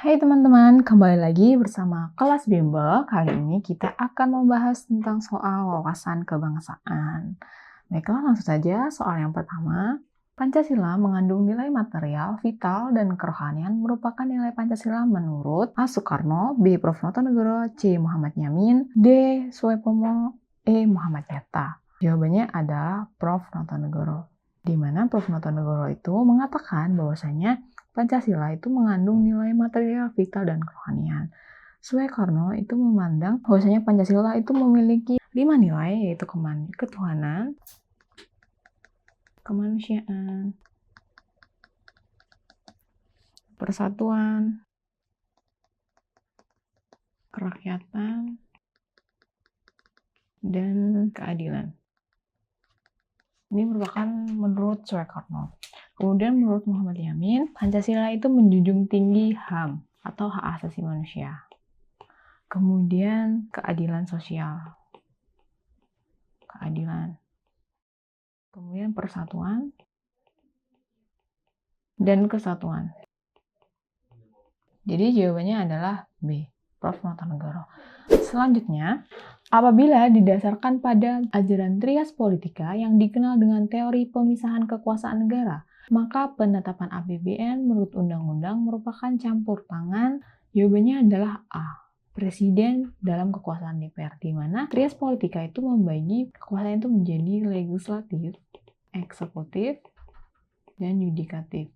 Hai teman-teman, kembali lagi bersama kelas Bimbel. Kali ini kita akan membahas tentang soal wawasan kebangsaan. Baiklah, langsung saja soal yang pertama. Pancasila mengandung nilai material, vital, dan kerohanian merupakan nilai Pancasila menurut A. Soekarno, B. Prof. Notonegoro, C. Muhammad Yamin, D. Suepomo, E. Muhammad Yatta. Jawabannya adalah Prof. Notonegoro. Di mana Prof. Notonegoro itu mengatakan bahwasanya Pancasila itu mengandung nilai material, vital, dan kerohanian. Soekarno itu memandang bahwasanya Pancasila itu memiliki 5 nilai, yaitu ketuhanan, kemanusiaan, persatuan, kerakyatan, dan keadilan. Ini merupakan menurut Soekarno. Kemudian menurut Muhammad Yamin, Pancasila itu menjunjung tinggi HAM atau hak asasi manusia. Kemudian keadilan sosial. Kemudian persatuan dan kesatuan. Jadi jawabannya adalah B, Prof. Notonegoro. Selanjutnya, apabila didasarkan pada ajaran Trias Politika yang dikenal dengan teori pemisahan kekuasaan negara, maka penetapan APBN menurut undang-undang merupakan campur tangan. Jawabannya adalah A, Presiden dalam kekuasaan DPR, di mana Trias Politika itu membagi kekuasaan itu menjadi legislatif, eksekutif, dan yudikatif.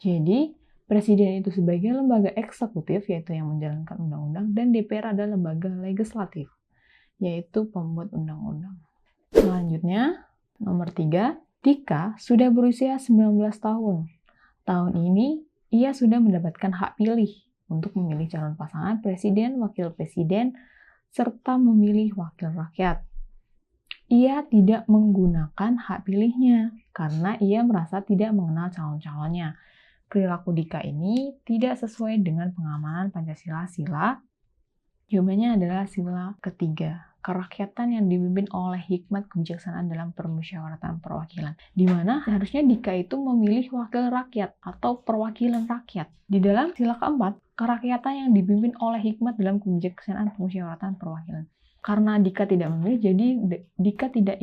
Jadi, Presiden itu sebagai lembaga eksekutif, yaitu yang menjalankan undang-undang, dan DPR adalah lembaga legislatif, yaitu pembuat undang-undang. Selanjutnya, nomor 3, Dika sudah berusia 19 tahun. Tahun ini, ia sudah mendapatkan hak pilih untuk memilih calon pasangan presiden, wakil presiden, serta memilih wakil rakyat. Ia tidak menggunakan hak pilihnya karena ia merasa tidak mengenal calon-calonnya. Perilaku Dika ini tidak sesuai dengan pengamanan Pancasila sila. Jawabannya adalah sila ketiga, kerakyatan yang dipimpin oleh hikmat kebijaksanaan dalam permusyawaratan perwakilan, di mana seharusnya Dika itu memilih wakil rakyat atau perwakilan rakyat. Di dalam sila keempat, kerakyatan yang dipimpin oleh hikmat dalam kebijaksanaan permusyawaratan perwakilan. Karena Dika tidak memilih, jadi Dika tidak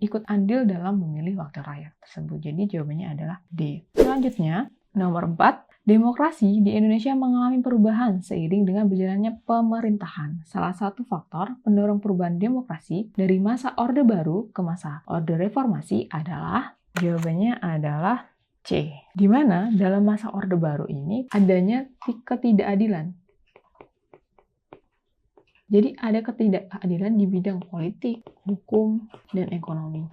ikut andil dalam memilih wakil rakyat tersebut. Jadi jawabannya adalah D. Selanjutnya, nomor 4, demokrasi di Indonesia mengalami perubahan seiring dengan berjalannya pemerintahan. Salah satu faktor pendorong perubahan demokrasi dari masa Orde Baru ke masa Orde Reformasi adalah, jawabannya adalah C. Di mana dalam masa Orde Baru ini adanya ketidakadilan. Jadi ada ketidakadilan di bidang politik, hukum, dan ekonomi.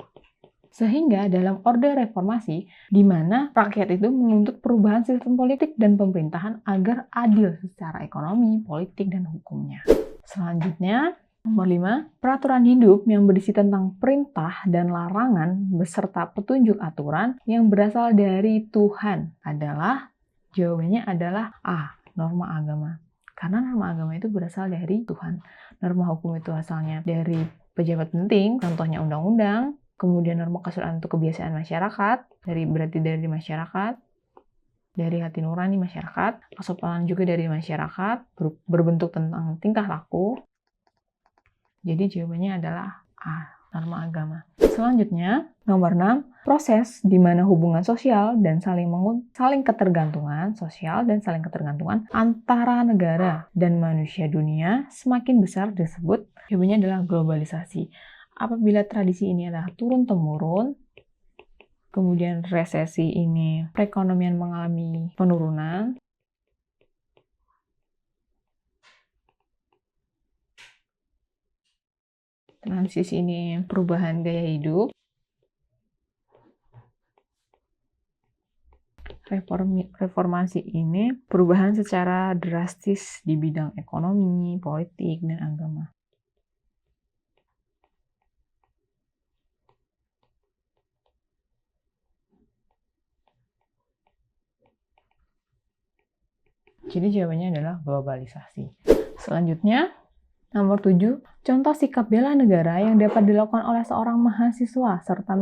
Sehingga dalam Orde Reformasi, di mana rakyat itu menuntut perubahan sistem politik dan pemerintahan agar adil secara ekonomi, politik, dan hukumnya. Selanjutnya, nomor 5, peraturan hidup yang berisi tentang perintah dan larangan beserta petunjuk aturan yang berasal dari Tuhan adalah, jawabannya adalah A, norma agama. Karena norma agama itu berasal dari Tuhan. Norma hukum itu asalnya dari pejabat penting, contohnya undang-undang. Kemudian norma keseluruhan untuk kebiasaan masyarakat, berarti dari masyarakat, dari hati nurani masyarakat, kesopanan juga dari masyarakat, berbentuk tentang tingkah laku. Jadi jawabannya adalah A, norma agama. Selanjutnya, nomor 6, proses di mana hubungan sosial dan saling ketergantungan sosial dan saling ketergantungan antara negara dan manusia dunia semakin besar disebut, jawabannya adalah globalisasi. Apabila tradisi ini adalah turun-temurun, kemudian resesi ini perekonomian mengalami penurunan, transisi ini perubahan gaya hidup, reformasi ini perubahan secara drastis di bidang ekonomi, politik, dan agama. Jadi jawabannya adalah globalisasi. Selanjutnya, nomor 7, contoh sikap bela negara yang dapat dilakukan oleh seorang mahasiswa serta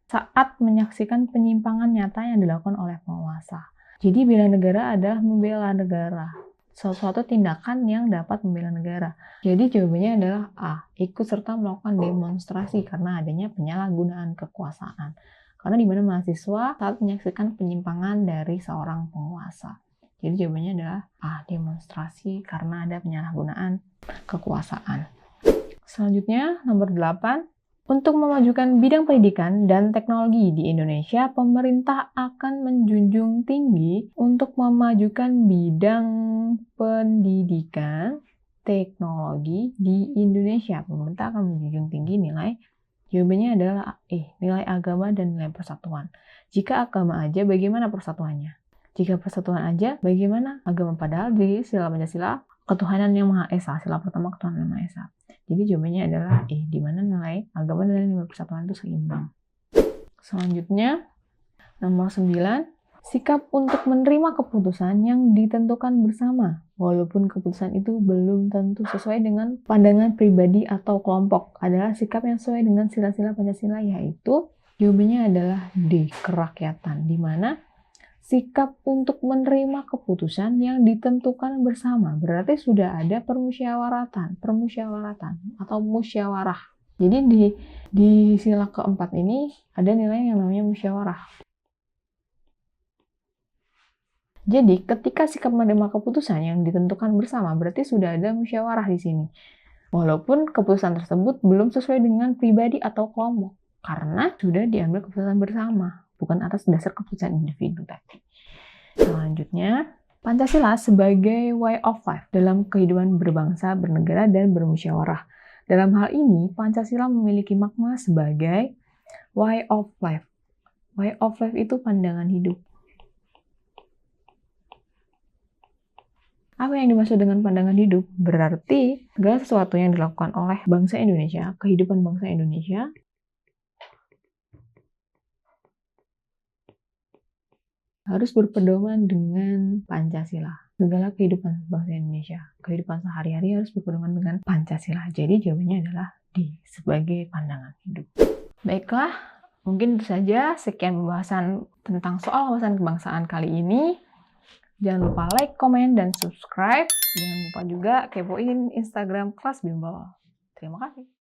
saat menyaksikan penyimpangan nyata yang dilakukan oleh penguasa. Jadi bela negara adalah membela negara. Sesuatu tindakan yang dapat membela negara. Jadi jawabannya adalah A. Ikut serta melakukan demonstrasi karena adanya penyalahgunaan kekuasaan. Karena di mana mahasiswa saat menyaksikan penyimpangan dari seorang penguasa. Jadi jawabannya adalah A. Demonstrasi karena ada penyalahgunaan kekuasaan. Selanjutnya, nomor 8. Untuk memajukan bidang pendidikan dan teknologi di Indonesia, pemerintah akan menjunjung tinggi untuk memajukan bidang pendidikan teknologi di Indonesia. Pemerintah akan menjunjung tinggi nilai, jawabannya adalah nilai agama dan nilai persatuan. Jika agama aja, bagaimana persatuannya? Jika persatuan aja, bagaimana agama? Padahal di sila Pancasila, ketuhanan yang Maha Esa, sila pertama ketuhanan yang Maha Esa. Jadi jawabannya adalah di mana nilai agama dan nilai persatuan itu seimbang. Selanjutnya, nomor 9, sikap untuk menerima keputusan yang ditentukan bersama, walaupun keputusan itu belum tentu sesuai dengan pandangan pribadi atau kelompok, adalah sikap yang sesuai dengan sila-sila Pancasila, yaitu jawabannya adalah D, kerakyatan, di mana sikap untuk menerima keputusan yang ditentukan bersama. Berarti sudah ada permusyawaratan atau musyawarah. Jadi di sila keempat ini ada nilai yang namanya musyawarah. Jadi ketika sikap menerima keputusan yang ditentukan bersama, berarti sudah ada musyawarah di sini. Walaupun keputusan tersebut belum sesuai dengan pribadi atau kelompok, karena sudah diambil keputusan bersama. Bukan atas dasar keputusan individu tadi. Selanjutnya, Pancasila sebagai way of life dalam kehidupan berbangsa, bernegara, dan bermusyawarah. Dalam hal ini, Pancasila memiliki makna sebagai way of life. Way of life itu pandangan hidup. Apa yang dimaksud dengan pandangan hidup? Berarti segala sesuatu yang dilakukan oleh bangsa Indonesia, kehidupan bangsa Indonesia, harus berpedoman dengan Pancasila. Segala kehidupan bangsa Indonesia, kehidupan sehari-hari harus berpedoman dengan Pancasila. Jadi jawabannya adalah D, sebagai pandangan hidup. Baiklah, mungkin itu saja sekian pembahasan tentang soal wawasan kebangsaan kali ini. Jangan lupa like, komen, dan subscribe. Jangan lupa juga kepoin Instagram Kelas Bimbel. Terima kasih.